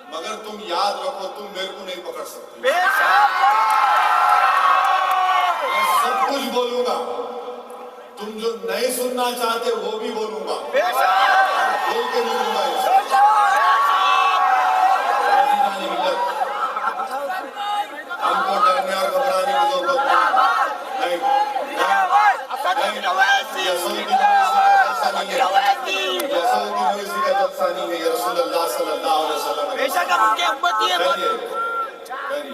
मगर तुम याद रखो, तुम मेरे को नहीं पकड़ सकते। मैं सब कुछ बोलूंगा, तुम जो नहीं सुनना चाहते वो भी बोलूंगा, बोल के मिलूंगा। हमको डरने और घबराने की जरूरत नहीं।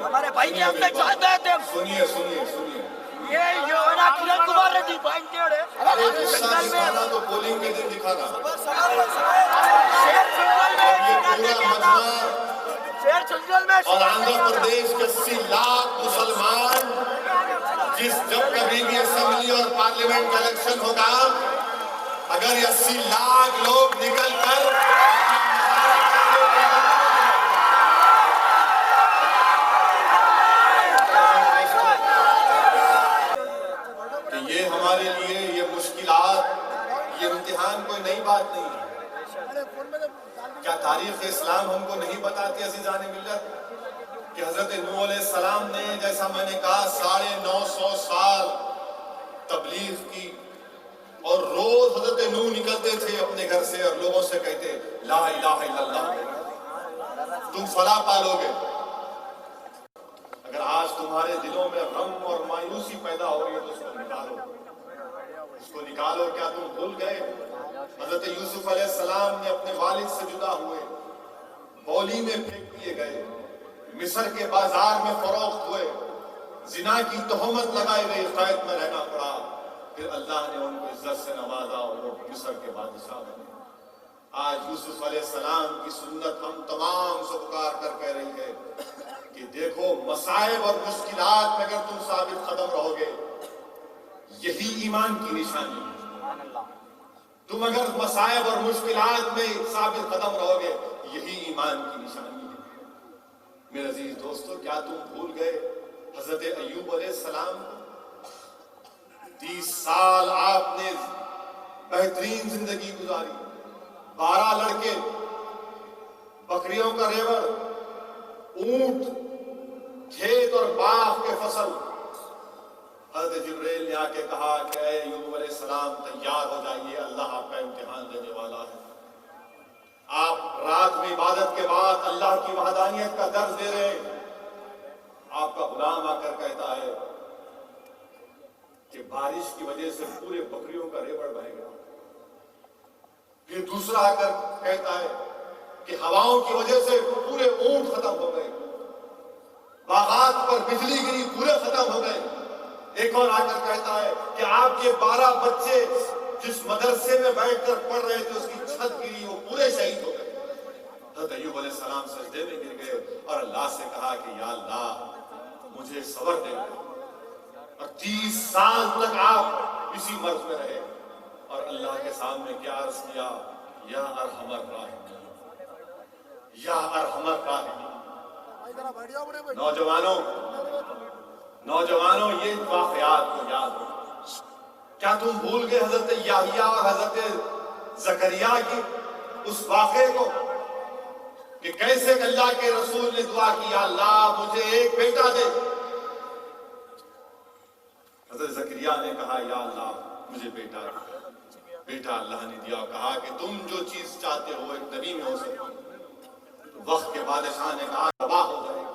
हमारे भाई के हमने चाहते थे। सुनिए सुनिए सुनिए, ये जो है ना किरण कुमार रेड्डी भाई तो पोलिंग के दिन दिखाना। और आंध्र प्रदेश के 80 लाख मुसलमान, जब कभी भी असेंबली और पार्लियामेंट का इलेक्शन होगा, अगर 80 लाख लोग निकल कर कि ये हमारे लिए ये मुश्किलात, ये इम्तिहान कोई नई बात नहीं है। क्या तारीख इस्लाम हमको नहीं बताती अज़ीज़ान मिल्लत कि हजरत नूह अलैहिस्सलाम ने, जैसा मैंने कहा, 950 साल तबलीग की, और रोज हजरत नूह निकलते थे अपने घर से और लोगों से कहते ला इलाहा इल्लल्लाह, तुम फलाह पालोगे। अगर आज तुम्हारे दिलों में गम और मायूसी पैदा हो रही है तो उसको निकालो, उसको निकालो। क्या तुम भूल गए हजरत यूसुफ अलैहिस्सलाम ने अपने वालिद से जुदा हुए, बौली में फेंक दिए गए, मिस्र के बाजार में फरोख्त हुए, जिना की तोहमत लगाई गई, कैद में रहना पड़ा। फिर अल्लाह ने उनको इज्जत से नवाजा और वो मिस्र के बादशाह बने। आज यूसुफ अलैहिस्सलाम की सुन्नत हम तमाम से पुकार कर कह रही है कि देखो, मसाइब और मुश्किलात में अगर तुम साबित कदम रहोगे, यही ईमान की निशानी है। तुम अगर मसाइब और मुश्किलात में साबित कदम रहोगे, यही ईमान की निशानी है। मेरे अजीज दोस्तों, क्या तुम भूल गए हजरत अय्यूब अलैहिस्सलाम को? 30 साल आपने बेहतरीन जिंदगी गुजारी, 12 लड़के, बकरियों का रेवड़, ऊंट, खेत और बाग के फसल। हज़रत जिब्रील ने आके कहा कि अय्यूब अलैहिस्सलाम तैयार हो जाइए, अल्लाह आपका इम्तिहान देने वाला है। आप रात में इबादत के बाद अल्लाह की वहदानियत का दर्ज दे रहे हैं। आपका गुलाम आकर कहता है कि बारिश की वजह से पूरे बकरियों का रेवड़ बह गया। फिर दूसरा आकर कहता है कि हवाओं की वजह से पूरे ऊंट खत्म हो गए, बागात पर बिजली गिरी, पूरे खत्म हो गए। एक और आकर कहता है कि आपके 12 बच्चे जिस मदरसे में बैठकर पढ़ रहे थे, उसकी छत गिरी, वो पूरे शहीद हो गए। हज़रत अय्यूब अलैहिस्सलाम सजदे में गिर गए और अल्लाह से कहा कि या अल्लाह, मुझे सब्र दे। और 30 साल तक आप इसी मर्ज में रहे और अल्लाह के सामने क्या अर्ज किया, या अरहमर राहिमीन, या अरहमर राहिमीन। नौजवानों, ये वाक़यात को याद रखो। क्या तुम भूल गए हजरत याहिया और हजरत ज़करिया की उस वाक़े को कि कैसे अल्लाह के रसूल ने दुआ की, या अल्लाह मुझे एक बेटा दे। हजरत ज़करिया ने कहा, या अल्लाह मुझे बेटा दे। बेटा अल्लाह ने दिया, कहा कि तुम जो चीज चाहते हो एक नबी में हो सकती। तो वक्त के बादशाह ने कहा तबाह हो जाएगी।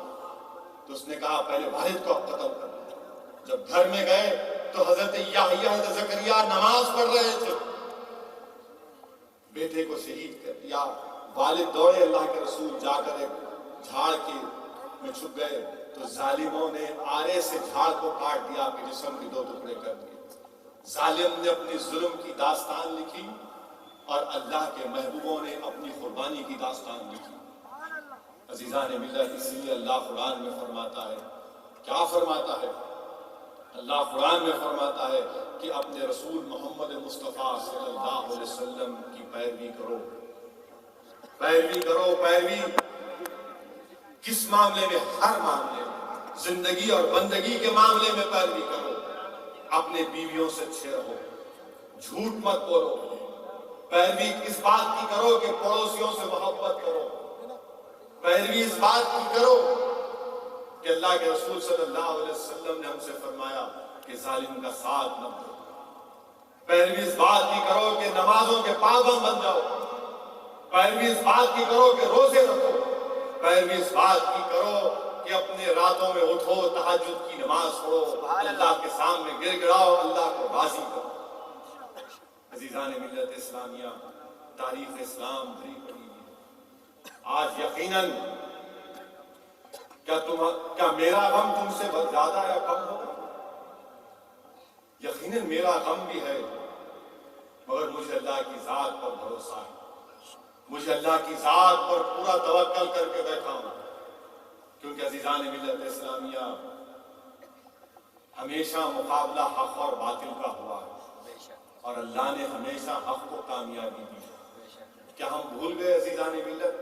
तो उसने कहा पहले वालिद को कत्ल कर। जब घर में गए तो हजरत याहिया, हजरत ज़करिया नमाज पढ़ रहे थे, बेटे को शहीद कर दिया। वालिद दौड़े, अल्लाह के रसूल जाकर एक झाड़ के में छुप गए तो जालिमों ने आरे से झाड़ को काट दिया, अपने जिस्म के 2 टुकड़े कर दिए। जालिम ने अपनी जुल्म की दास्तान लिखी और अल्लाह के महबूबों ने अपनी कुर्बानी की दास्तान लिखी। अज़ीज़ान मिल्लत, इसलिए अल्लाह कुरान में फरमाता है, क्या फरमाता है? अल्लाह कुरान में फरमाता है कि अपने रसूल मोहम्मद मुस्तफ़ा सल्लल्लाहु अलैहि वसल्लम की पैरवी करो। पैरवी करो, पैरवी किस मामले में? हर मामले में, जिंदगी और बंदगी के मामले में पैरवी करो। अपने बीवियों से अच्छे रहो, झूठ मत बोलो, पैरवी इस बात की करो कि पड़ोसियों से मोहब्बत करो। पैरवी इस बात की करो कि अल्लाह के रसूल सल्लल्लाहु अलैहि वसल्लम ने हमसे फरमाया कि जालिम का साथ न दो। पैरवी इस बात की करो कि नमाजों के पाबंद बन जाओ। पैरवी इस बात की करो कि रोजे रखो। पैरवी इस बात की करो कि अपने रातों में उठो, तहज्जुद की नमाज पढ़ो, अल्लाह के सामने गिड़गिड़ाओ, अल्लाह को राजी करो। अजीजान मिल्लत इस्लामिया, तारीख इस्लाम भरी पड़ी है। आज यकीनन क्या मेरा गम तुमसे ज्यादा या कम होगा? यकीनन मेरा गम भी है, मगर मुझे अल्लाह की जात पर भरोसा है। मुझे अल्लाह की जात पर पूरा तवक्कल करके बैठा हूं, क्योंकि अजीजान मिल्लत इस्लामिया हमेशा मुकाबला हक और बातिल का हुआ है और अल्लाह ने हमेशा हक को कामयाबी दी है। क्या हम भूल गए अजीजान मिल्लत?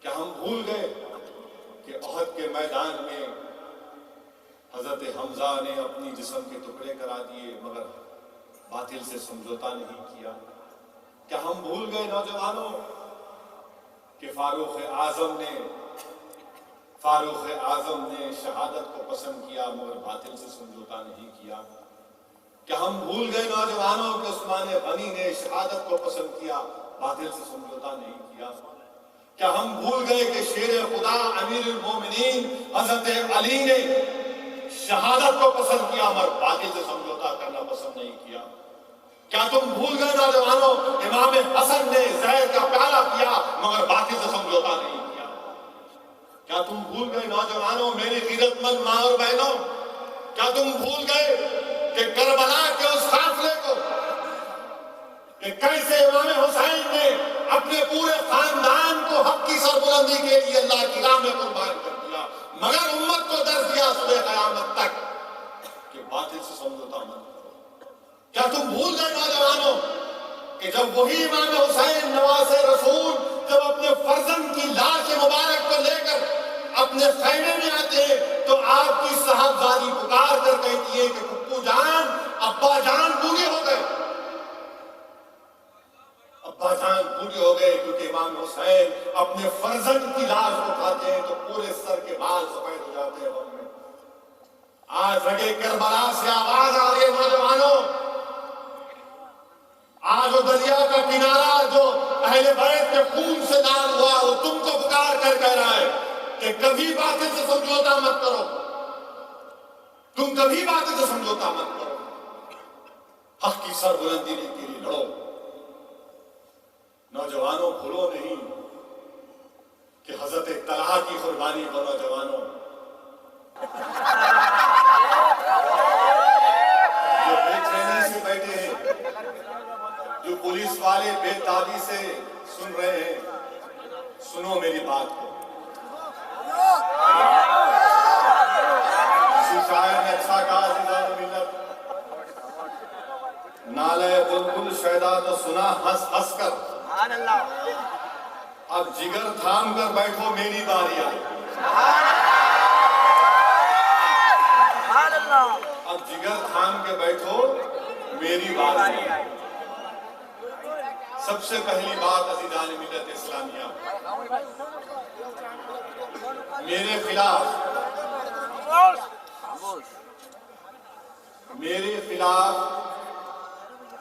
क्या हम भूल गए कि ओहद के मैदान में हजरत हमजा ने अपनी जिस्म के टुकड़े करा दिए मगर बातिल से समझौता नहीं किया? क्या हम भूल गए नौजवानों कि फारूक आजम ने शहादत को पसंद किया मगर बातिल से समझौता नहीं किया? क्या हम भूल गए नौजवानों कि उस्मान गनी ने शहादत को पसंद किया, बातिल से समझौता नहीं किया? क्या हम भूल गए कि शेर खुदा अमीरुल मोमिनीन हजरत अली ने शहादत को पसंद किया मगर बातिल से समझौता करना पसंद नहीं किया? क्या तुम भूल गए नौजवानों, इमाम हसन ने जहर का प्याला किया मगर बातिल से समझौता नहीं किया? क्या तुम भूल गए नौजवानों, मेरी गिरतमंद मां और बहनों, क्या तुम भूल गए कि करबला के उस काफिले को कि कैसे इमाम हुसैन ने अपने पूरे खानदान को हक की सरबुलंदी के लिए अल्लाह की राह में कुर्बान कर दिया, मगर उम्मत को दर्ज दिया सुबह कयामत तक कि बातिल से समझौता मत करो? क्या तुम भूल गए नौजवानों कि जब वही इमाम हुसैन नवासे रसूल जब अपने फर्जंद की लाश मुबारक को लेकर अपने खैमे में आते हैं तो आपकी साहबजादी पुकार कर कहती है कि पप्पू जान, अब्बा जान बूढ़े हो गए, अब्बा जान बूढ़े हो गए, क्योंकि इमाम हुसैन अपने फर्जंद की लाश उठाते हैं तो पूरे सर के बाल सफेद हो जाते हैं गम में। आज रगे करबला से आवाज आ रही है नौजवानों, आज वो दरिया का किनारा जो अहले बैत के खून से लाल हुआ वो तुमको पुकार कर कह रहा है कि कभी बातें से समझौता मत करो, तुम कभी बातें से समझौता मत करो, हक की सरबुलंदी के लिए लड़ो। नौजवानों भूलो नहीं कि हजरत तलहा की कुर्बानी को नौजवानों जो बेचैनी से बैठे हैं, जो पुलिस वाले बेताबी से सुन रहे हैं, सुनो मेरी बात को। किसी शायर ने अच्छा कहा, नाले बुलबुल शैदा तो सुना हंस हंस कर, अब जिगर थाम कर बैठो मेरी बारी आई। अब जिगर थाम के बैठो मेरी बारी आई। सबसे पहली बात अज़ीज़ान मिल्लत इस्लामिया, मेरे खिलाफ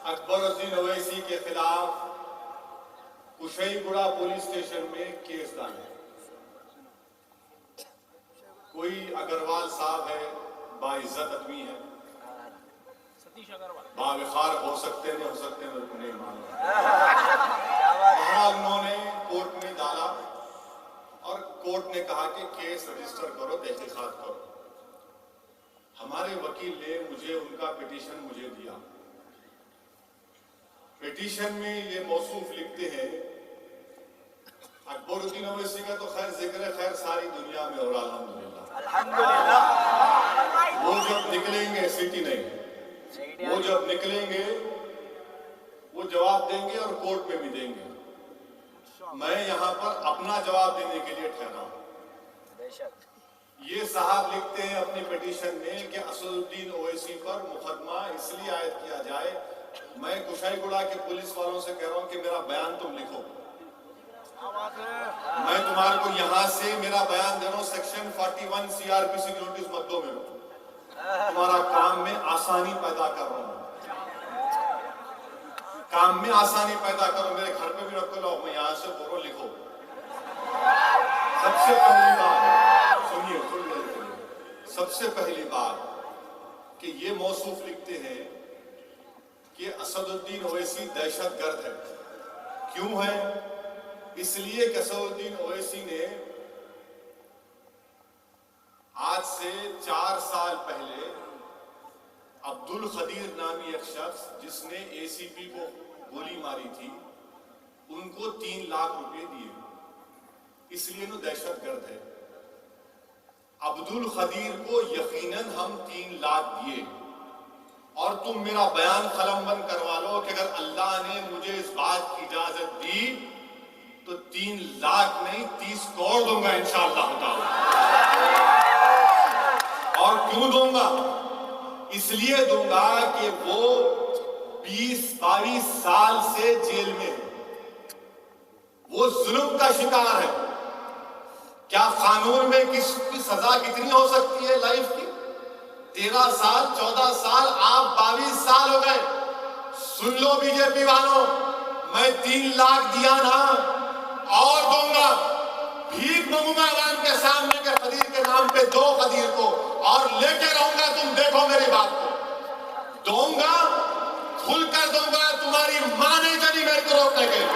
अकबरुद्दीन ओवैसी के खिलाफ कुशईगुड़ा पुलिस स्टेशन में केस डाले। कोई अग्रवाल साहब है, बाइज्जत आदमी है, बाविखार हो सकते नहीं हो सकते मेरे को नहीं मालूम। उन्होंने कोर्ट में डाला और कोर्ट ने कहा कि केस रजिस्टर करो, तहकीकात करो। हमारे वकील ने मुझे उनका पिटीशन मुझे दिया। पिटीशन में ये मौसूफ लिखते हैं, अकबरुद्दीन ओवैसी का तो खैर जिक्र खैर सारी दुनिया में और अल्हम्दुलिल्लाह। वो जब निकलेंगे, सिटी नहीं, वो जब निकलेंगे वो जवाब देंगे और कोर्ट में भी देंगे। मैं यहाँ पर अपना जवाब देने के लिए ठहरा हूँ। ये साहब लिखते हैं अपनी पिटीशन में कि असदुद्दीन ओवैसी पर मुकदमा इसलिए आयद किया जाए मैं कुशाईगुड़ा के पुलिस वालों से कह रहा हूं कि मेरा बयान तुम लिखो। मैं तुम्हारे को यहां से मेरा बयान दे रहा हूं, सेक्शन 41 सीआरपीसी की नोटिस मत दो मेरे को। तुम्हारा काम में आसानी पैदा कर रहा हूं, काम में आसानी पैदा करो, मेरे घर पे भी रखो, लो मैं यहां से बोलो लिखो। सबसे पहली बात सुनिए, सबसे पहली बात कि ये मौसूफ लिखते हैं कि असदुद्दीन ओवैसी दहशतगर्द है। क्यों है? इसलिए कि असदुद्दीन ओवैसी ने आज से 4 साल पहले अब्दुल खदीर नामी एक शख्स जिसने एसीपी को गोली मारी थी, उनको 3 लाख रुपए दिए, इसलिए वो दहशतगर्द है। अब्दुल खदीर को यकीनन हम 3 लाख दिए, और तुम मेरा बयान कलमबंद करवा लो कि अगर अल्लाह ने मुझे इस बात की इजाजत दी तो 3 लाख नहीं 30 करोड़ दूंगा इंशाअल्लाह ताला। और क्यों दूंगा? इसलिए दूंगा कि वो 20-22 साल से जेल में है, वो जुल्म का शिकार है। क्या कानून में किसकी सजा कितनी हो सकती है लाइफ की? 13 साल, 14 साल, आप 22 साल हो गए। सुन लो बीजेपी वालों, मैं 3 लाख दिया ना, और दूंगा, भीख मांगूंगा आवाम के सामने के खदीर के नाम पे 2 खदीर को, और लेके रहूंगा। तुम देखो मेरी बात को, दूंगा, खुलकर दूंगा, तुम्हारी मां नहीं चली मेरे को रोकने के लिए।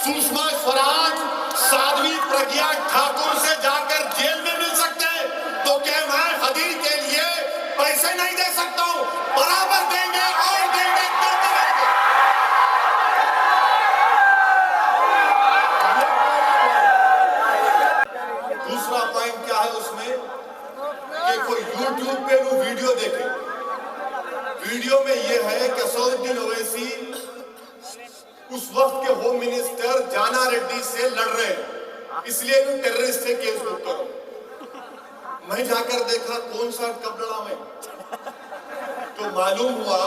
सुषमा स्वराज साध्वी प्रज्ञा ठाकुर से जाकर जेल में मिल सकते हैं, तो क्या मैं खदीर के लिए पैसे नहीं दे सकता हूं? बराबर देंगे, और देंगे, देते रहेंगे। दूसरा पॉइंट क्या है उसमें कि कोई यूट्यूब पे वो वीडियो देखे, वीडियो में यह है कि असदुद्दीन ओवैसी उस वक्त के होम मिनिस्टर जाना रेड्डी से लड़ रहे हैं, इसलिए इन्हें टेररिस्ट से केस बुक करो। मैं जाकर देखा कौन सा कब लड़ा मैं, तो मालूम हुआ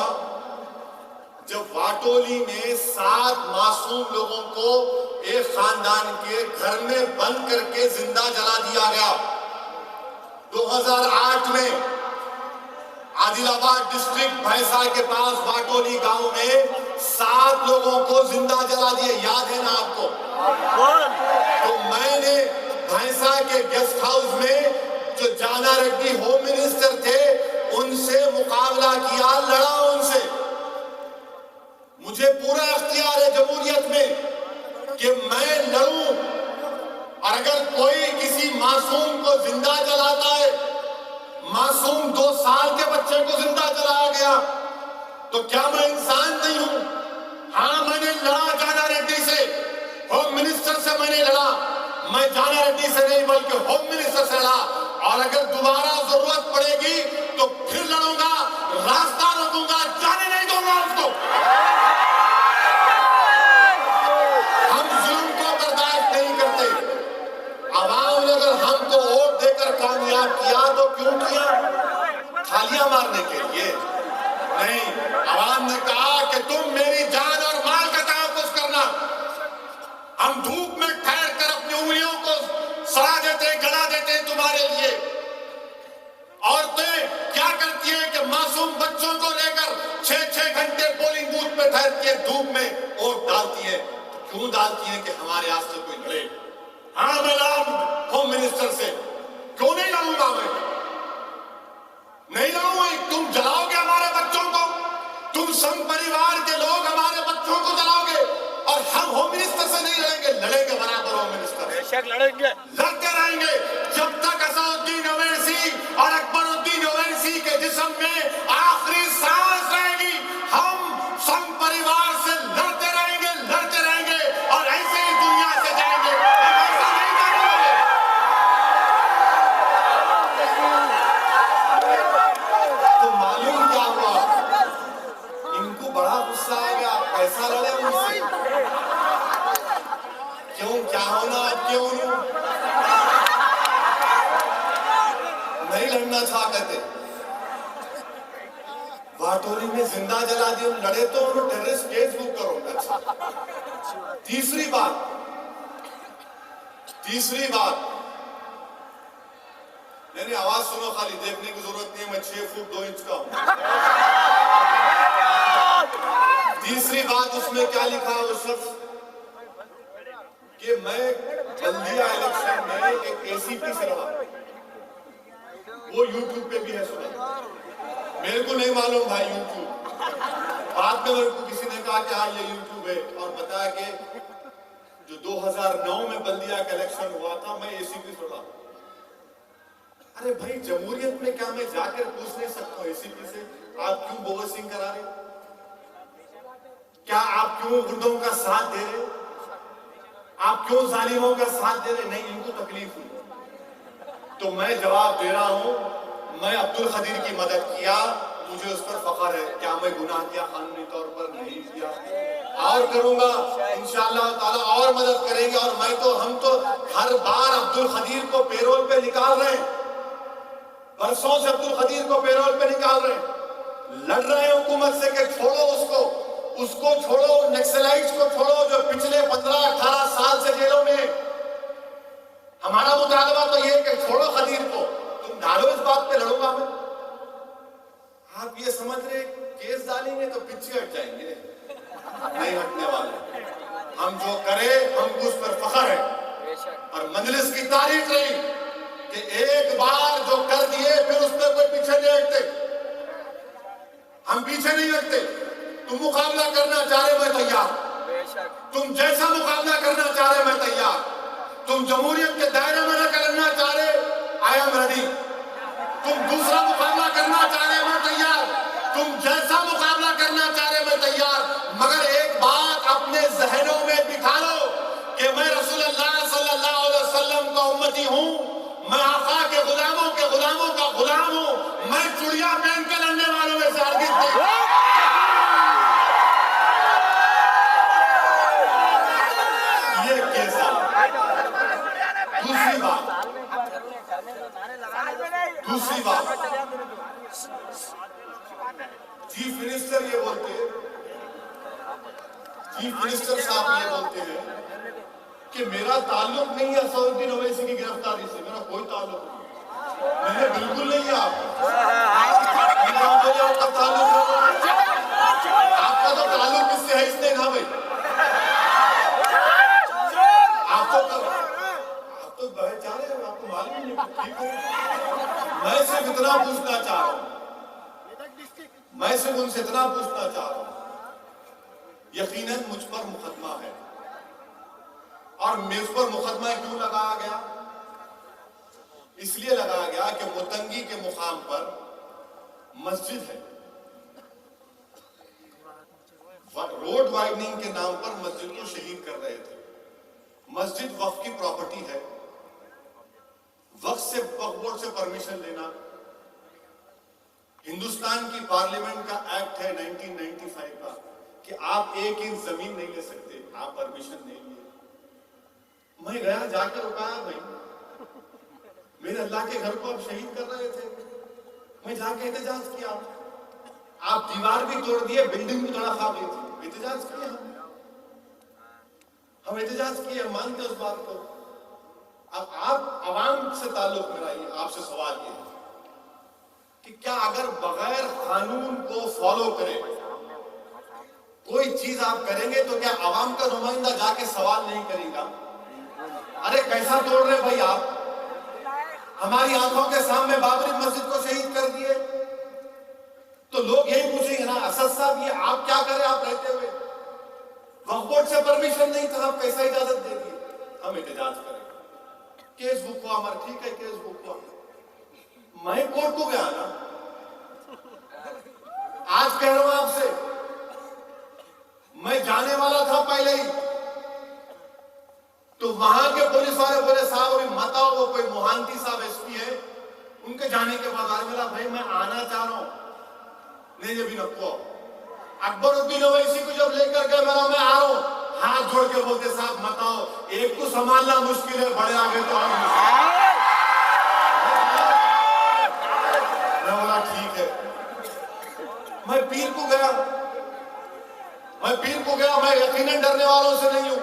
जब वाटोली में 7 मासूम लोगों को एक खानदान के घर में बंद करके जिंदा जला दिया गया। 2008 में आदिलाबाद डिस्ट्रिक्ट भैंसा के पास वाटोली गांव में 7 लोगों को जिंदा जला दिए, याद है ना आपको? तो मैंने भैंसा के गेस्ट हाउस में जो जाना रेड्डी होम मिनिस्टर थे उनसे मुकाबला किया, लड़ा उनसे। मुझे पूरा इख्तियार है जमहूरियत में कि मैं लड़ूं, और अगर कोई किसी मासूम को जिंदा जलाता है, मासूम 2 साल के बच्चे को जिंदा जलाया गया, तो क्या मैं इंसान नहीं हूं? हाँ, मैंने लड़ा जाना रेड्डी से, होम मिनिस्टर से मैंने लड़ा। मैं जाना रेड्डी से नहीं बल्कि होम मिनिस्टर से लड़ा, और अगर दोबारा जरूरत पड़ेगी तो फिर लड़ूंगा, रास्ता रोकूंगा, जाने नहीं दूंगा उसको। हम जुल्म को बर्दाश्त नहीं करते। आवाम ने अगर हमको वोट देकर कामयाब किया तो क्यों किया? थालियां मारने के लिए नहीं। आवाम ने कहा कि तुम मेरी जान और माल का तहफ्फुज़ करना। हम धूप में ठहर कर अपनी उंगलियों को सड़ा देते, गला देते तुम्हारे लिए। औरतें क्या करती हैं कि मासूम बच्चों को लेकर 6-6 घंटे पोलिंग बूथ में ठहरती है, धूप में वोट डालती है। क्यों डालती है? कि हमारे आज से कोई लड़े। हाँ, मैं लड़ा होम मिनिस्टर से, क्यों नहीं लड़ूंगा? मैं नहीं लड़ूंगा। तुम जलाओगे हमारे बच्चों को, तुम संघ परिवार के लोग हमारे बच्चों को जलाओगे, और हम होम मिनिस्टर से नहीं लड़ेंगे। लड़ेंगे बराबर होम मिनिस्टर, बेशक लड़ेंगे, लड़ते रहेंगे जब तक असदुद्दीन ओवैसी और अकबरुद्दीन ओवैसी के जिस्म में आखिरी सांस रहेगी। हम संघ परिवार से लड़ते रहेंगे, लड़ते रहेंगे, और ऐसे ही दुनिया से जाएंगे। हम ऐसा नहीं करने वाले। नहीं लड़ना चाहते थे, वाटोली में जिंदा जला दिए, लड़े तो उन्होंने टेररिस्ट केस बुक करो। अच्छा, तीसरी बात नहीं, आवाज सुनो, खाली देखने की जरूरत नहीं है, मैं 6 फुट 2 इंच का हूं। तीसरी बात उसमें क्या लिखा है वो शख्स कि मैं बल्दिया इलेक्शन में एक एसीपी से लड़ा, वो यूट्यूब पे भी है, सुना, मेरे को नहीं मालूम भाई यूट्यूब, बाद में मेरे को किसी ने कहा कि हाँ ये यूट्यूब है, और बताया कि जो 2009 में बल्दिया का इलेक्शन हुआ था मैं एसीपी से लड़ा। अरे भाई जमहूरियत में क्या मैं जाकर पूछ नहीं सकता हूं एसीपी से आप क्यों बोगसिंग करा रहे, क्या आप क्यों गुंडों का साथ दे रहे, आप क्यों जालिमों का साथ दे रहे? नहीं, इनको तकलीफ हुई तो मैं जवाब दे रहा हूं, मैं अब्दुल खदीर की मदद किया, मुझे उस पर फख्र है। क्या मैं गुनाह किया? कानूनी तौर पर नहीं किया, और करूंगा इंशाअल्लाह ताला, और मदद करेंगे। और हम तो हर बार अब्दुल खदीर को पेरोल पे निकाल रहे हैं, बरसों से अब्दुल खदीर को पेरोल पे निकाल रहे हैं, लड़ रहे हैं हुकूमत से कि छोड़ो उसको छोड़ो, नक्सलाइट्स को छोड़ो जो पिछले 15-18 साल से जेलों में। हमारा मुतालबा तो ये कि छोड़ो खदीर को, तुम डालो इस बात पे, लड़ूंगा मैं। आप ये समझ रहे केस डालेंगे तो पीछे हट जाएंगे, नहीं हटने वाले। हम जो करें हमको उस पर फख्र है, और मजलिस की तारीफ रही कि एक बार जो कर दिए फिर उस पर कोई पीछे नहीं हटते, हम पीछे नहीं हटते। तुम मुकाबला करना चाह रहे, मैं तैयार, तुम जैसा मुकाबला करना चाह रहे मैं तैयार, तुम जमहूरियत के दायरे में न करना चाह रहे, आई एम रेडी, तुम दूसरा मुकाबला करना चाह रहे मैं तैयार, तुम जैसा मुकाबला करना चाह रहे मैं तैयार। मगर एक बात अपने जहनों में बिठा लो कि मैं रसूलुल्लाह सल्लल्लाहु अलैहि वसल्लम का उम्मती हूं, मैं आका के गुलामों का गुलाम हूं, मैं चुड़िया पहन के लड़ने वालों में से हरगिज़ नहीं। ये कैसा? दूसरी बात चीफ मिनिस्टर ये बोलते हैं, चीफ मिनिस्टर साहब ये बोलते हैं कि मेरा ताल्लुक नहीं है असदुद्दीन ओवैसी की गिरफ्तारी से, मेरा कोई ताल्लुक नहीं, मैंने बिल्कुल नहीं है। आपका तो ताल्लुक किससे है? इसने ना भाई, आप तो बहस जा रहे हो, आपको मालूम नहीं, ठीक है। मैं सिर्फ इतना पूछना चाह रहा हूं, मैं सिर्फ उनसे इतना पूछना चाह रहा हूं, यकीनन मुझ पर मुकदमा है, और मुझ पर मुकदमा क्यों लगाया गया? इसलिए लगाया गया कि मुतंगी के मुकाम पर मस्जिद है, रोड वाइडनिंग के नाम पर मस्जिद को शहीद कर रहे थे। मस्जिद वक्फ की प्रॉपर्टी है, वक्फ बोर्ड से परमिशन लेना, हिंदुस्तान की पार्लियामेंट का एक्ट है 1995 का कि आप 1 इंच जमीन नहीं ले सकते, आप परमिशन नहीं लिए। मैं गया, जाकर रुकाया, भाई मेरे अल्लाह के घर को आप शहीद कर रहे थे, मैं जाके एहतजाज किया, आप दीवार भी तोड़ दिए, बिल्डिंग भी तोड़ा खा दी थी, एहतजाज किया हम एहतजाज किए, मानते उस बात को। अब आप आवाम से ताल्लुक मेरा ये आपसे सवाल ये है कि क्या अगर बगैर कानून को फॉलो करे कोई चीज आप करेंगे तो क्या आवाम का नुमाइंदा जाके सवाल नहीं करेगा? अरे कैसा तोड़ रहे भाई आप, हमारी आंखों के सामने बाबरी मस्जिद को शहीद कर दिए, तो लोग यही पूछेंगे ना, असद साहब ये आप क्या करें, आप रहते हुए वक्फ बोर्ड से परमिशन नहीं था, आप कैसा इजाजत दे दिए? हम एहतजाज करें, केस बुक हुआ हमारा, ठीक है केस बुक हुआ, मैं कोर्ट को गया ना, आज कह रहा हूं आपसे, मैं जाने वाला था पहले ही, तो वहां के पुलिस वाले बोले साहब अभी मत आओ, वो कोई मोहांती साहब एसपी है, उनके जाने के बाद आज मिला, भाई मैं आना चाह रहा हूं, नहीं अभी नको। अकबरुद्दीन ओवैसी को जब लेकर गए, मैं आ रहा हूं, हाथ जोड़ के बोलते साहब मत आओ, एक को संभालना मुश्किल है, बड़े आगे तो मैं पीर को गया, मैं यकीनन डरने वालों से नहीं हूं।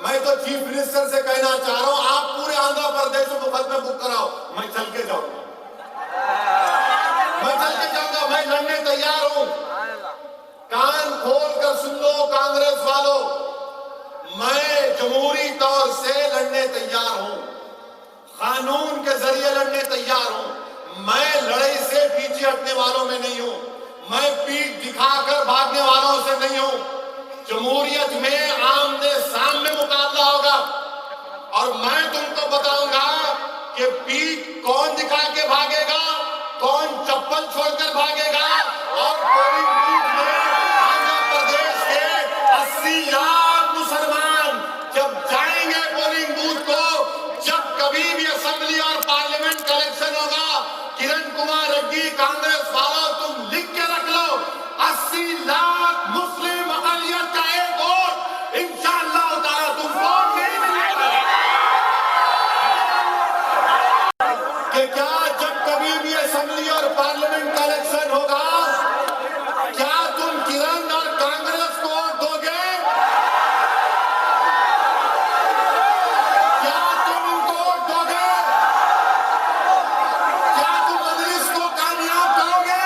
मैं तो चीफ मिनिस्टर से कहना चाह रहा हूं, आप पूरे आंध्र प्रदेश में मुफ्त में बुक कराओ, मैं चल के जाऊंगा, मैं लड़ने तैयार हूं। कान खोल कर सुन लो कांग्रेस वालों, मैं जमहूरी तौर से लड़ने तैयार हूं, कानून के जरिए लड़ने तैयार हूं। मैं लड़ाई से पीछे हटने वालों में नहीं हूं, मैं पीठ दिखाकर भागने वालों से नहीं हूं। जमहूरियत में आमने सामने मुकाबला होगा और मैं तुमको बताऊंगा कि पीठ कौन दिखा के भागेगा, कौन चप्पल छोड़कर भागेगा। और पोलिंग बूथ में आंध्र प्रदेश के 80 लाख मुसलमान जब जाएंगे पोलिंग बूथ को, जब कभी भी असेंबली और पार्लियामेंट का इलेक्शन होगा, किरण कुमार रेड्डी कांग्रेस वालों तुम लिख के रख लो, 80 लाख मुस्लिम अकलियत का एक वोट इंशाअल्लाह ताला तुमको नहीं मिलेगा। कि क्या जब कभी भी असेंबली और पार्लियामेंट का इलेक्शन होगा, क्या तुम किरण और कांग्रेस को वोट दोगे? क्या तुम उनको वोट दोगे? क्या तुम मजलिस को कामयाब करोगे?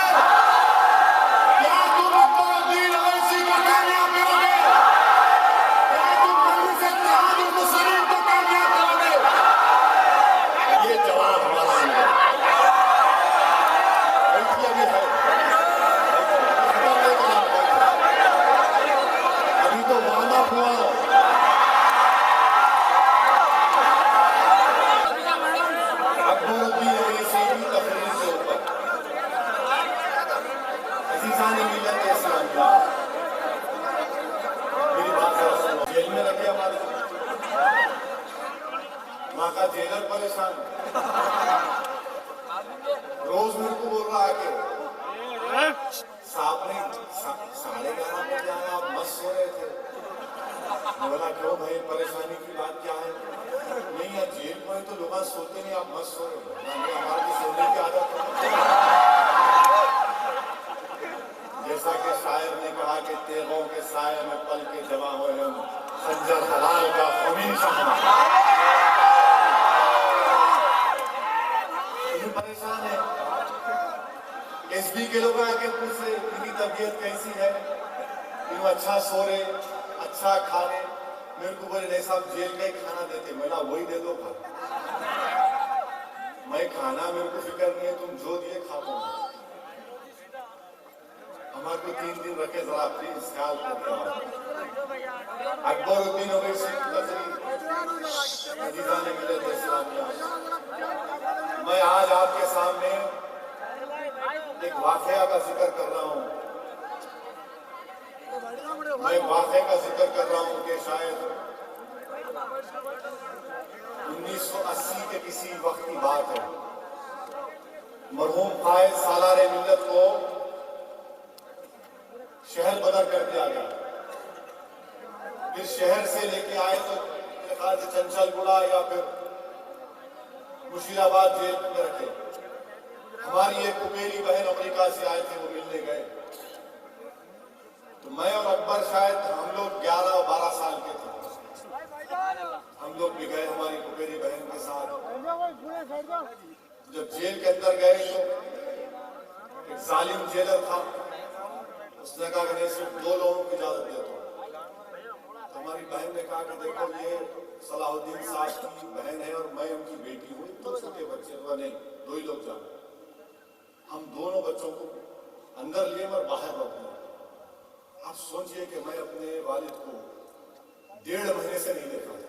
क्या तुम अब्दुल अवैसी को कामयाब करोगे? क्या तुम मजलिस इत्तेहाद मुस्लिमीन को कामयाब करोगे? ये जवाब हमारा है। अभी है, अभी तो वार्म अप हुआ। अकबरुद्दीन अवैसी की तकरीर के ऊपर अजीज़ान मिल्लत इस्लामिया, मेरी बात जरा सुनो। जेल में रखे हमारे माँ का जेलर परेशान, रोज मेरे को बोल रहा है कि साहब ने 11:30 बजे आया, आप मस्त सो रहे थे। मैं बोला क्यों भाई, परेशानी की बात क्या है? नहीं यार, जेल में तो लोग सोते नहीं, आप मस्त सो रहे हो। हमारी सोने की आदत है। जैसा कि शायर ने कहा कि तेगों के साए में पल के जमा हुए हम, खंजर हलाल का हमेशा परेशान है। एसबी के लोग आके पूछ रहे इनकी तबीयत कैसी है, इन अच्छा सो रहे, अच्छा खा रहे। मेरे को बोले नहीं साहब, जेल का ही खाना देते। मैं वही दे दो खा, मैं खाना मेरे को फिक्र नहीं है, तुम जो दिए खाता हूं। हमारे को 3 दिन रखे, जरा प्लीज ख्याल करते हो। अकबरुद्दीन अवैसी की तकरीर, अजीज़ान मिल्लत इस्लामिया। मैं आज आपके सामने एक वाकया का जिक्र कर रहा हूं। मैं वाकये का जिक्र कर रहा हूं कि शायद 1980 के किसी वक्त की बात है। मरहूम कायद सालार मिल्लत को शहर बदर कर दिया गया। फिर शहर से लेके आए तो चंचलगुड़ा या फिर मुशीराबाद जेल में रखे। हमारी एक कुबेरी बहन अमेरिका से आए थे, वो मिलने गए। तो मैं और अकबर शायद हम लोग 11 और 12 साल के थे। हम लोग भी गए हमारी कुबेरी बहन के साथ। जब जेल के अंदर गए तो एक जालिम जेलर था, उसने कहा कि नहीं, सिर्फ 2 लोगों को इजाजत देता हूं। तो हमारी बहन ने कहा कि देखो, ये सलाहुद्दीन साहब की बहन है और मैं उनकी बेटी हूँ, तो छोटे बच्चे हुआ नहीं, 2 ही लोग जाए। हम दोनों बच्चों को अंदर लिए और बाहर रख दिए। आप सोचिए कि मैं अपने वालिद को 1.5 महीने से नहीं देखा था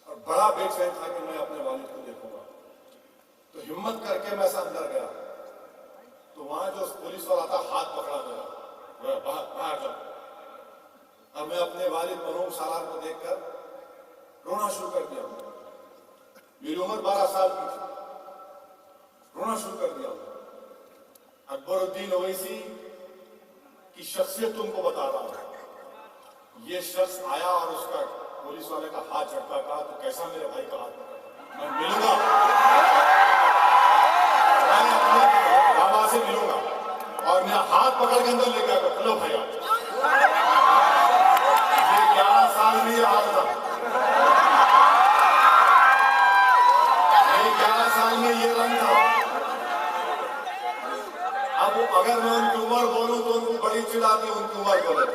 और बड़ा बेचैन था कि मैं अपने वालिद को देखूंगा। तो हिम्मत करके मैं अंदर गया, तो वहां जो पुलिस वाला था हाथ पकड़ा मेरा, बाहर जाओ। और मैं अपने वालिद मरहूम सालार को देखकर रोना शुरू कर दिया। मेरी उम्र 12 साल की थी, रोना शुरू कर दिया। अकबरुद्दीन अवैसी की शख्सियत तुमको बता रहा हूं। ये शख्स आया और उसका पुलिस वाले का हाथ झटका, कहा तो कैसा मेरे भाई का हाथ पकड़ा, मैं मिलूंगा, मैं अपने बाबा से मिलूंगा। और मेरा हाथ के अंदर लेके आकर चलो भैया। ये 11 साल में ये हाल था, ये 11 साल में ये रंग था। अब अगर मैं उनकी उम्र बोलूं तो उनको बड़ी चिढ़ाती, उनकी उम्र बोले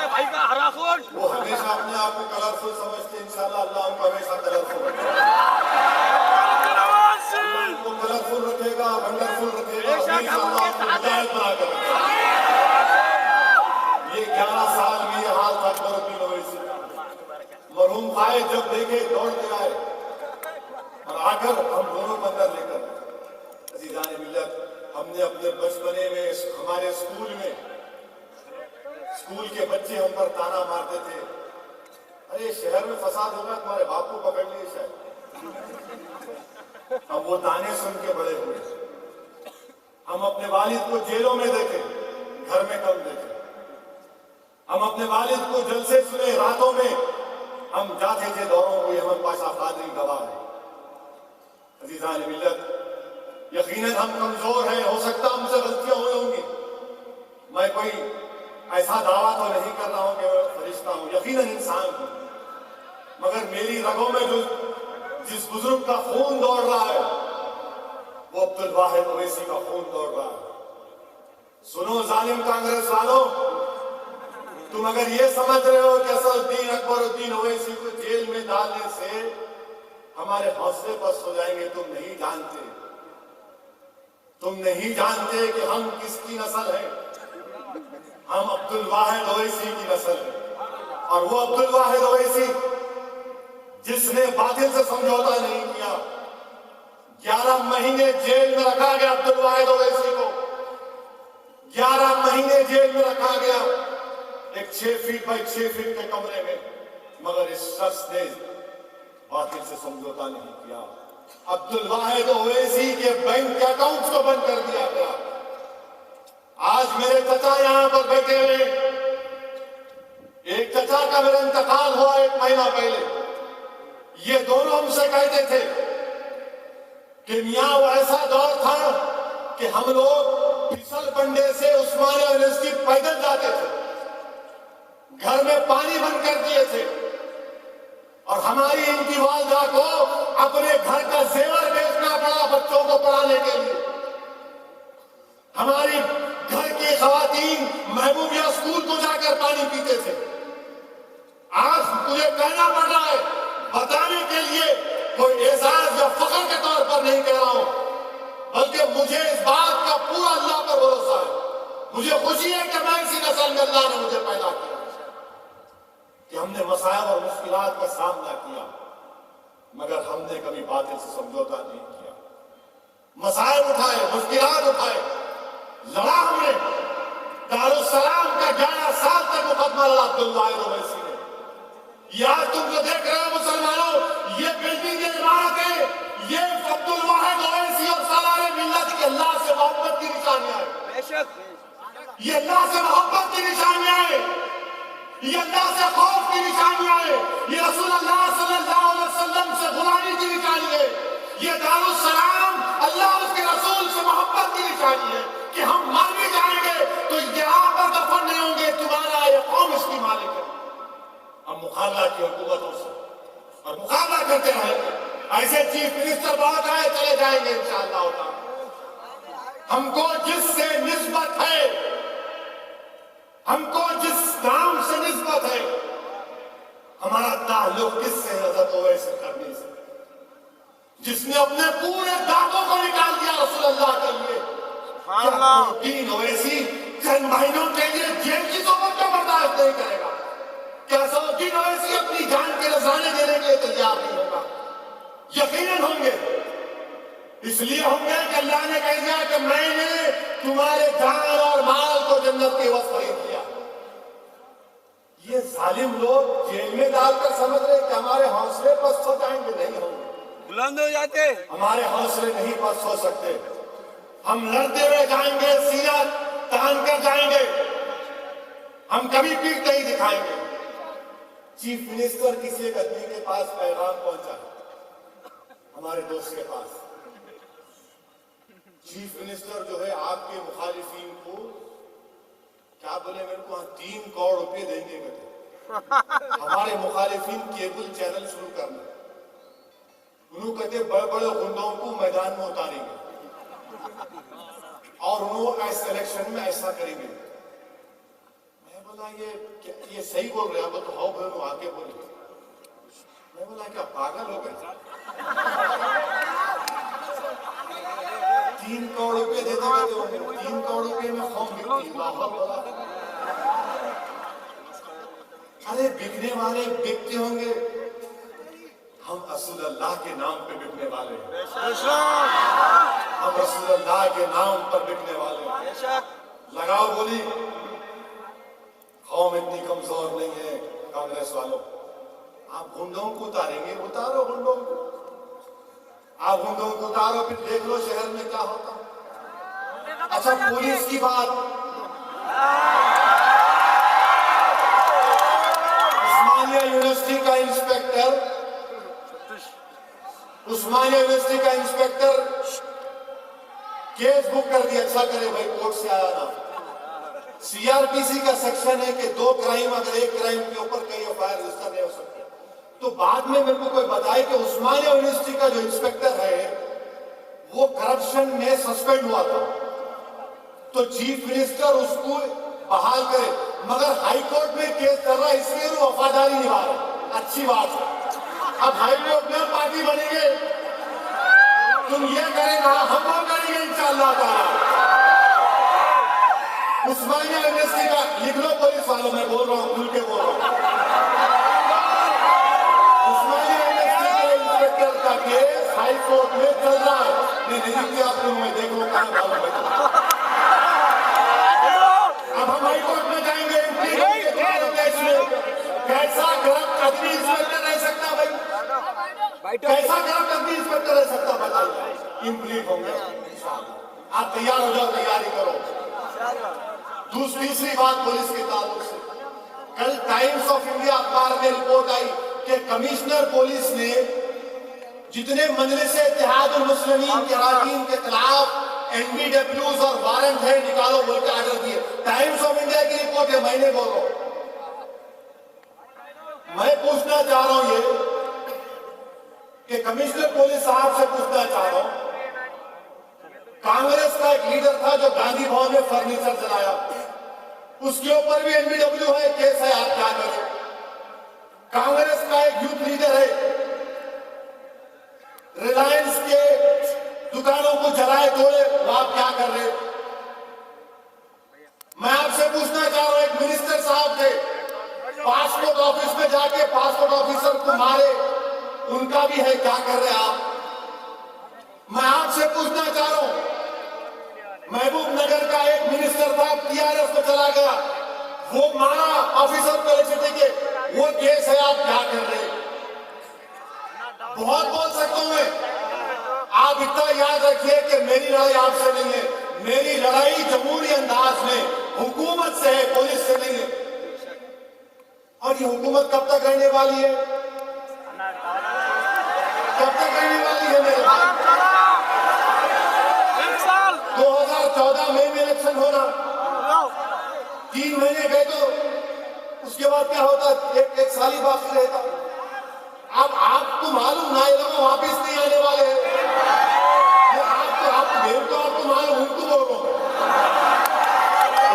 भाई का हराखोन वो हमेशा अपने आप को कलरफुल समझते। इंशाल्लाह अल्लाह उनको हमेशा कलरफुल उनको कलरफुल रखेगा, वंडरफुल रखेगा, हमेशा अल्लाह उनको हिदायत बना कर रखेगा। ये 11 साल में ये हाल था अकबरुद्दीन ओवैसी का। मरहूम खाए जब देखे दौड़ते आए और आकर हम दोनों को अंदर लेकर अज़ीज़ान मिल्लत, हमने अपने बचपने में हमारे स्कूल के बच्चे हम पर ताना मारते थे, अरे शहर में फसाद होगा, तुम्हारे बाप को पकड़ लिए शायद। अब वो ताने सुन के बड़े हुए। हम अपने वालिद को जेलों में देखे, घर में कम देखे। हम अपने वालिद को जलसे सुने, रातों में हम जाते थे दौरों को। अहमद पाशा कादरी गवाह है। अज़ीज़ान मिल्लत, यकीनन हम कमजोर हैं, हो सकता हमसे गलतियां हुई होंगी। मैं कोई ऐसा दावा तो नहीं कर रहा हूं कि मैं फरिश्ता हूं, यकीनन इंसान हूं। मगर मेरी रगों में जो जिस बुजुर्ग का खून दौड़ रहा है वो अब्दुल वाहिद ओवैसी का खून दौड़ रहा है। सुनो जालिम कांग्रेस वालों, तुम अगर ये समझ रहे हो कि असदुद्दीन अकबरुद्दीन ओवैसी को जेल में डालने से हमारे हौसले पस्त हो जाएंगे, तुम नहीं जानते। तुम नहीं जानते कि हम किसकी नस्ल है। हम अब्दुल वाहिद ओवैसी की नस्ल है। और वो अब्दुल वाहिद ओवैसी जिसने बातिल से समझौता नहीं किया। 11 महीने जेल में रखा गया अब्दुल वाहिद ओवैसी को, 11 महीने जेल में रखा गया एक 6 फीट बाई 6 फीट के कमरे में। मगर इस शख्स ने बातिल से समझौता नहीं किया। अब्दुल वाहिद ओवैसी के बैंक अकाउंट्स को बंद कर दिया गया। आज मेरे चचा यहां पर बैठे हुए, एक चचा का मेरा इंतकाल हुआ 1 महीना पहले। ये दोनों हमसे कहते थे कि मियां वो ऐसा दौर था कि हम लोग फिसल बंडे से उस्मानिया यूनिवर्सिटी पैदल जाते थे, घर में पानी बंद कर दिए थे और हमारी इनकी वालदा को अपने घर का जेवर बेचना पड़ा बच्चों को पढ़ाने के लिए। हमारी घर की खवातीन महबूबिया स्कूल को जाकर पानी पीते थे। आज मुझे कहना पड़ रहा है, बताने के लिए कोई एजाज या फख्र के तौर पर नहीं कह रहा हूं, बल्कि मुझे इस बात का पूरा अल्लाह पर भरोसा है। मुझे खुशी है कि मैं इसी नस्ल में अल्लाह ने मुझे पैदा किया कि हमने मसाइब और मुश्किलात का सामना किया, मगर हमने कभी बातिल से समझौता नहीं किया। मसाइब उठाए, मुश्किलात उठाए, लड़ा हमने। दारुस्सलाम का 11 साल तक मुकदमा लड़ा अब्दुल वाहिद ओवैसी ने। यार तुम जो देख रहे हो मुसलमानों, ये बिल्डिंग, ये इमारतें, ये अब्दुल वाहिद ओवैसी और सालारे मिल्लत की अल्लाह से मोहब्बत की निशानियां हैं। बेशक ये अल्लाह से मोहब्बत की निशानियां हैं, ये अल्लाह से खौफ की निशानियां हैं, ये रसूलुल्लाह सल्लल्लाहु अलैहि वसल्लम से गुलामी की निशानी है। ये दारुस्सलाम अल्लाह उसके रसूल से मोहब्बत की निशानी है कि हम मर भी जाएंगे तो यहाँ पर दफन नहीं होंगे, तुम्हारा ये कौम इसकी मालिक है। हम मुकाबला की हुकूमतों से और मुकाबला करते रहेंगे। ऐसे चीफ मिनिस्टर बहुत आए, चले जाएंगे इंशाअल्लाह। हमको जिससे निस्बत है, हमको जिस नाम से निस्बत है, हमारा ताल्लुक किससे है? हज़रत ओवैसी करनी से, जिसने अपने पूरे दांतों को निकाल दिया रसूलुल्लाह के लिए। अब्दुल ओवैसी चंद महीनों के लिए जेल की सोबत को बर्दाश्त नहीं करेगा। क्या अब्दुल ओवैसी अपनी जान के नजराने देने के लिए तैयार नहीं होगा? यकीनन होंगे। इसलिए होंगे कि अल्लाह ने कह दिया कि मैंने तुम्हारे जान और माल को जन्नत के वक्त खरीद दिया। ये जालिम लोग जेल में डालकर समझ रहे कि हमारे हौसले पस्त हो जाएंगे। नहीं होंगे, बुलंद हो जाते। हमारे हौसले नहीं पस्त हो सकते। हम लड़ते हुए जाएंगे, सीना तान कर जाएंगे, हम कभी पीठ नहीं दिखाएंगे। चीफ मिनिस्टर किसी एक आदमी के पास पैगाम पहुंचा, हमारे दोस्त के पास। चीफ मिनिस्टर जो है आपके मुखालिफिन को बोले मेरे को 3 करोड़ रुपए देंगे कहते हमारे मुखालिफिन केबल चैनल शुरू करना। उन्होंने कहते बड़े बड़े गुंडों को मैदान में उतारेंगे और उन्होंने इस इलेक्शन में ऐसा करेंगे। मैं बोला ये सही बोल रहे हैं, तो हाउ बहनों आके बोले। मैं बोला क्या पागल हो गए? 3 करोड़ रुपए दे देंगे तो 3 करोड़ रुपए में फॉर्म बिकती है। अरे बिकने वाले बिकते होंगे, हम रसूल अल्लाह के नाम पे बिकने वाले हैं। हम रसूल अल्लाह के नाम पर बिकने वाले हैं। लगाओ बोली। कौम इतनी कमजोर नहीं है कांग्रेस वालों। आप गुंडों को उतारेंगे, उतारो गुंडों को। आप गुंडों को उतारो, फिर देख लो शहर में क्या होता। अच्छा पुलिस की बात, उस्मानिया यूनिवर्सिटी का इंस्पेक्टर केस बुक कर दिया। अच्छा करे भाई, कोर्ट से आया ना। सीआरपीसी का सेक्शन है कि 2 क्राइम, अगर एक क्राइम के ऊपर कई एफआईआर रजिस्टर नहीं हो सकते। तो बाद में मेरे को कोई बताए कि उस्मानिया यूनिवर्सिटी का जो इंस्पेक्टर है वो करप्शन में सस्पेंड हुआ था, तो चीफ मिनिस्टर उसको बहाल करे। मगर हाई कोर्ट में केस कर रहा है, इसलिए वो वफादारी निभा रहे। अच्छी बात है। अब हाई कोर्ट में पार्टी बनेंगे, तुम ये करेगा हम वो करेंगे इंशाअल्लाह ताला। उस्मानिया यूनिवर्सिटी का लिख लो पुलिस वालों, मैं बोल रहा हूँ, खुल के बोल रहा हूँ। उस्मानिया यूनिवर्सिटी के इंस्पेक्टर का केस हाई कोर्ट में चल रहा है। नहीं किया आप लोग, मैं देख लो कहाँ मालूम है। अब हम हाई कोर्ट में जाएंगे, कैसा करप्ट आदमी इंस्पेक्टर रह सकता भाई? कैसा करप्ट आदमी इंस्पेक्टर रह सकता बताइए? इम्प्लीट होंगे। आप तैयार हो जाओ, तैयारी करो। तीसरी बात पुलिस के ताल्लुक से, कल टाइम्स ऑफ इंडिया अखबार में रिपोर्ट आई कि कमिश्नर पुलिस ने जितने मजलिस इत्तेहादुल मुस्लिमीन के अराकीन के खिलाफ एनबीडब्ल्यूज और वारंट है निकालो बोल के आर्डर दिए। टाइम्स ऑफ इंडिया की रिपोर्ट है, मैंने बोल रहा हूं। मैं पूछना चाह रहा हूं ये कि कमिश्नर पुलिस साहब से पूछना चाह रहा हूं, कांग्रेस का एक लीडर था जो गांधी भवन में फर्नीचर जलाया, उसके ऊपर भी एनबीडब्ल्यू है, केस है, आप क्या करें? कांग्रेस का एक यूथ लीडर है, रिलायंस के दुकानों को जलाए तोड़े, वो आप क्या कर रहे? मैं आपसे पूछना चाह रहा हूं, एक मिनिस्टर साहब थे, पासपोर्ट ऑफिस में जाके पासपोर्ट ऑफिसर को मारे, उनका भी है, क्या कर रहे आप? मैं आपसे पूछना चाह रहा हूं, महबूब नगर का एक मिनिस्टर था, टीआरएस में चला गया, वो मारा ऑफिसर को इलेक्ट्रिसिटी के, वो केस है, आप क्या कर रहे? बहुत बोल सकता हूं मैं। आप इतना याद रखिए कि मेरी लड़ाई आपसे नहीं है, मेरी लड़ाई जमहूरी अंदाज में हुकूमत से है, पुलिस से नहीं है। और ये हुकूमत कब तक रहने वाली है? कब तक रहने वाली है मेरे भाई? 2014 में इलेक्शन होना, 3 महीने गए तो उसके बाद क्या होता? एक साल ही बाकी रहता। अब आपको मालूम ना, ये लोग वापिस नहीं आने वाले हैं। आपको मालूम, उनको बोल रहा हूं,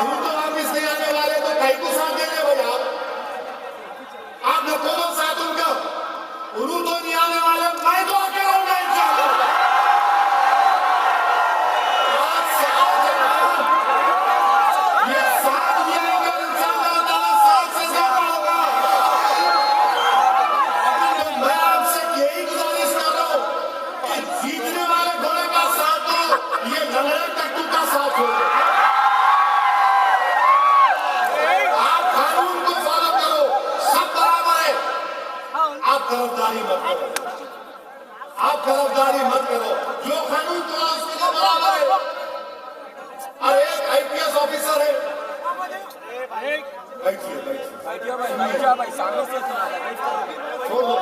उनको वापिस नहीं आने वाले, तो कहीं को साथ दे रहे भाई आप न करो साथ उनका, उनको तो नहीं आने वाले, मैं तो आके रहूंगा इंशाअल्लाह। तरफदारी मत करो, आप तरफदारी मत करो, जो कानून को उसके लिए बराबर है। और एक आईपीएस ऑफिसर है, बैठिए भाई, सामने से सुनो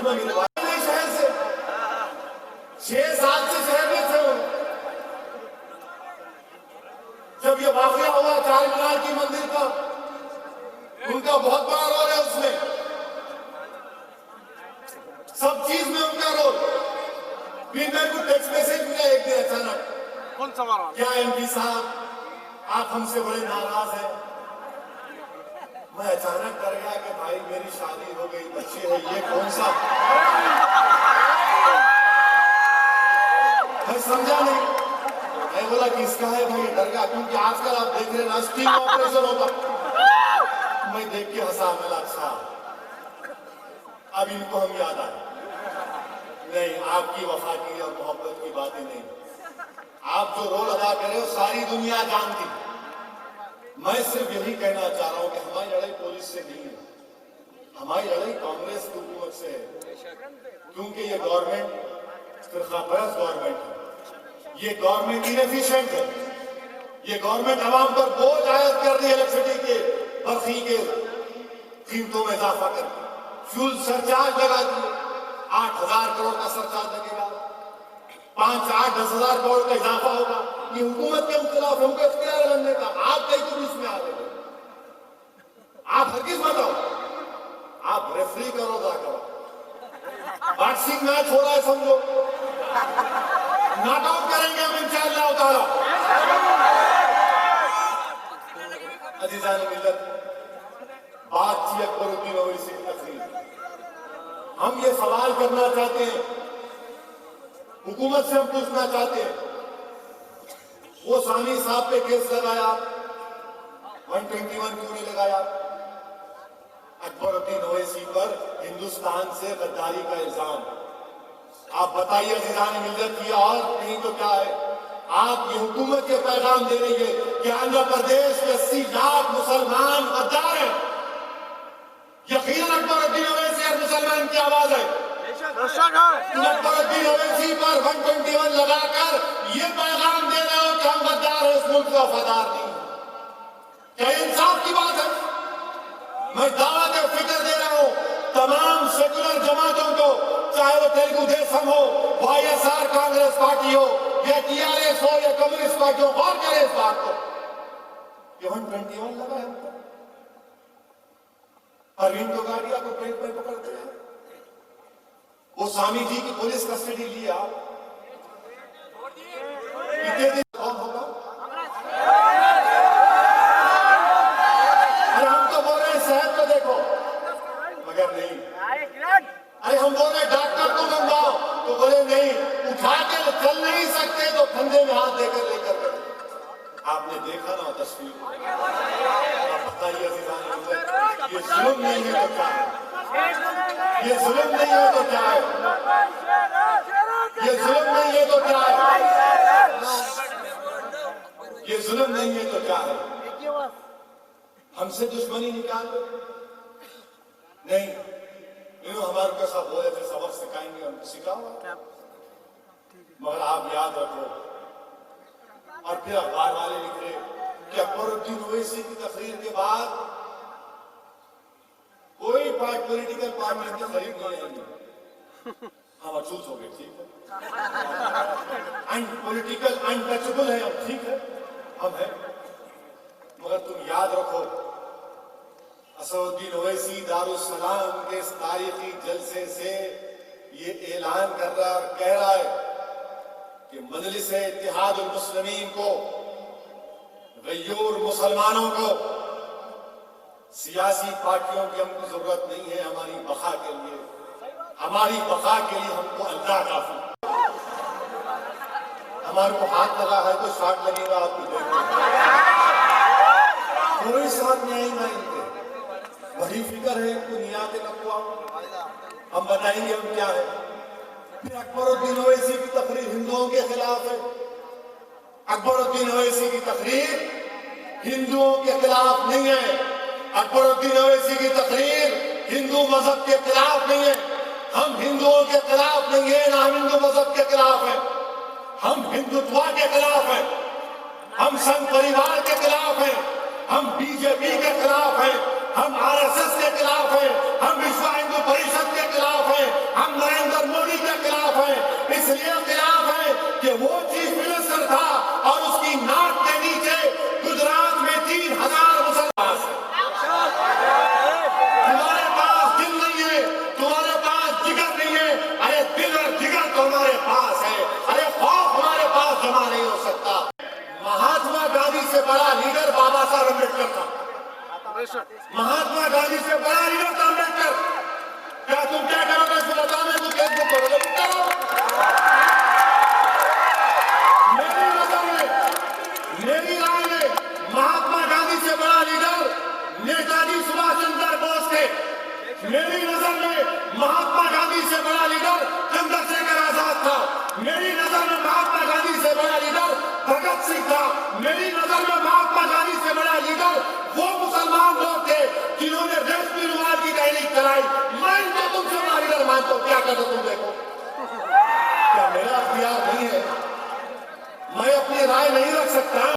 मेरी बात। शहर से 6 साल से शहर में थे, जब जब ये वाकया हुआ चार मीनार की मंदिर का, उनका बहुत बड़ा रोल है उसमें, सब चीज में उनका रोल। फिर मेरे को टेक्स्ट मैसेज मिला एक दिन अचानक, कौन सा वाला? क्या एमपी साहब आप हमसे बड़े नाराज हैं? मैं अचानक कर गया कि भाई मेरी शादी हो गई, बच्चे हैं, ये कौन सा, मैं समझा नहीं। मैं बोला किसका है भाई? डर गया, क्योंकि आजकल आप देख रहे हैं ना स्टिंग ऑपरेशन होता। मैं देख के हंसा, मिला अच्छा अब इनको हम याद आए। नहीं, आपकी वफा की और मोहब्बत की बात ही नहीं। आप जो रोल अदा कर रहे हो सारी दुनिया जानती। मैं सिर्फ यही कहना चाह रहा हूं कि हमारी लड़ाई पुलिस से नहीं है, हमारी लड़ाई कांग्रेस की हुकूमत से है। क्योंकि ये गवर्नमेंट फिरकापरस्त गवर्नमेंट है, ये गवर्नमेंट इनएफिशिएंट है, ये गवर्नमेंट आवाम पर बोझ आयद कर रही है। इलेक्ट्रिसिटी के बर्फी के कीमतों में इजाफा कर, फ्यूल सरचार्ज लगा दिए, 8,000 करोड़ का सरचार्ज लगेगा, 5-8-10,000 करोड़ का इजाफा होगा। ये हुकूमत के खिलाफ हमको इख्तियार बनने का, आप कहीं तो इसमें आ गए। आप हरगिज बताओ, आप रेफरी करो, ना करो, बॉक्सिंग मैच हो रहा है समझो, नॉकआउट करेंगे हम इंशाअल्लाह ताला। अजीजान मिल्लत, बात थी अकबरुद्दीन ओवैसी की तकरीर। हम ये सवाल करना चाहते हैं, हुकूमत से हम पूछना चाहते हैं, वो सानी साहब पे केस लगाया, 121 क्यों नहीं लगाया? अकबरुद्दीन ओवैसी पर हिंदुस्तान से गद्दारी का इल्जाम। आप बताइए अजीजान मिल्लत, की और नहीं तो क्या है? आप ये हुकूमत के पैगाम दे रही है कि आंध्र प्रदेश के 80 लाख मुसलमान गद्दार हैं। यकीनन अकबरुद्दीन ओवैसी हर मुसलमान की आवाज है। अकबरुद्दीन ओवैसी पर 121 लगाकर ये पैगाम दे रहे हो कि हम गद्दार हैं, इस मुल्क के वफादार नहीं। क्या इंसाफ की बात है? मैं दावत फिक्र दे रहा हूं तमाम सेकुलर जमातों को, चाहे वो तेलुगु देशम हो, वाईएसआर कांग्रेस पार्टी हो, या टीआरएस हो, या कम्युनिस्ट पार्टी हो, गौर करें इस बात को। 121 लगा है अरविंद तोगाड़िया को पेट में पकड़ते हैं, वो स्वामी जी की पुलिस कस्टडी लिया, कितने दिन कौन होगा? अरे हम तो बोल रहे हैं शहर को देखो, मगर नहीं। अरे हम बोल रहे डॉक्टर को मंगवाओ, तो बोले नहीं, उठा के चल नहीं सकते तो कंधे में हाथ देकर लेकर गए। आपने देखा ना तस्वीर, आप बताइए ये जुल्म नहीं है तो क्या है? ये जुल्म नहीं है तो क्या है? ये जुल्म नहीं है तो क्या है? ये जुल्म नहीं है तो क्या है? हमसे दुश्मनी निकाल दो नहीं, हमारे को सब बोले थे सबक सिखाएंगे, हमको सिखाओ। मगर आप याद रखो, और फिर अखबार वाले लिख रहे कि अकबरुद्दीन ओवैसी की तकरीर के बाद कोई पॉलिटिकल पार्टी के करीब नहीं आएंगे। हम अचूक हो गए, ठीक है, पॉलिटिकल अनटचेबल है हम, ठीक है, हम है। मगर तुम याद रखो, असदुद्दीन ओवैसी दारुस्सलाम के इस तारीखी जलसे से ये ऐलान कर रहा है और कह रहा है कि मजलिस इत्तेहादुल मुस्लिमीन को, गय्यूर मुसलमानों को, सियासी पार्टियों की हमको जरूरत नहीं है। हमारी बका के लिए, हमारी बका के लिए हमको अल्लाह काफी। हमारे को हाथ लगा है तो शॉट लगेगा, आपको देखो कोई साथ नहीं आएगा इनके, वही फिक्र है इनको नियात तकवा। हम बताएंगे हम क्या है। फिर अकबरुद्दीन ओवैसी की तकरीर हिंदुओं के खिलाफ है। अकबरुद्दीन ओवैसी की तकरीर हिंदुओं के खिलाफ नहीं है। अकबरुद्दीन ओवैसी की तकरीर हिंदू मजहब के खिलाफ नहीं है। हम हिंदुओं के खिलाफ नहीं है, ना हम हिंदू मजहब के खिलाफ है। हम हिंदुत्व के खिलाफ है, हम संघ परिवार के खिलाफ है, हम बीजेपी के खिलाफ है, हम आरएसएस के खिलाफ है, हम विश्व हिंदू परिषद के खिलाफ है, हम नरेंद्र मोदी के खिलाफ है। इसलिए खिलाफ है कि वो चीफ मिनिस्टर था और उसकी नाक के नीचे महात्मा गांधी से बड़ा लीडर था अम्बेडकर। क्या तुम क्या करोगे इसको बताओ, मैं तो फेसबुक करोगे बताओ। मेरी नजर में, मेरी राय में महात्मा गांधी से बड़ा लीडर नेताजी सुभाष चंद्र बोस थे। मेरी नजर में महात्मा गांधी से बड़ा लीडर चंद्रशेखर आजाद था। मेरी नजर में महात्मा गांधी से बड़ा लीडर भगत सिंह था। मेरी नजर में महात्मा गांधी से बड़ा लीडर वो मुसलमान लोग थे जिन्होंने रेशमी रुमाल की तहरीक चलाई। मैं तो तुमसे बड़ा लीडर मानता हूं, क्या करते तुम देखो। क्या मेरा अख्तियार नहीं है, मैं अपनी राय नहीं रख सकता?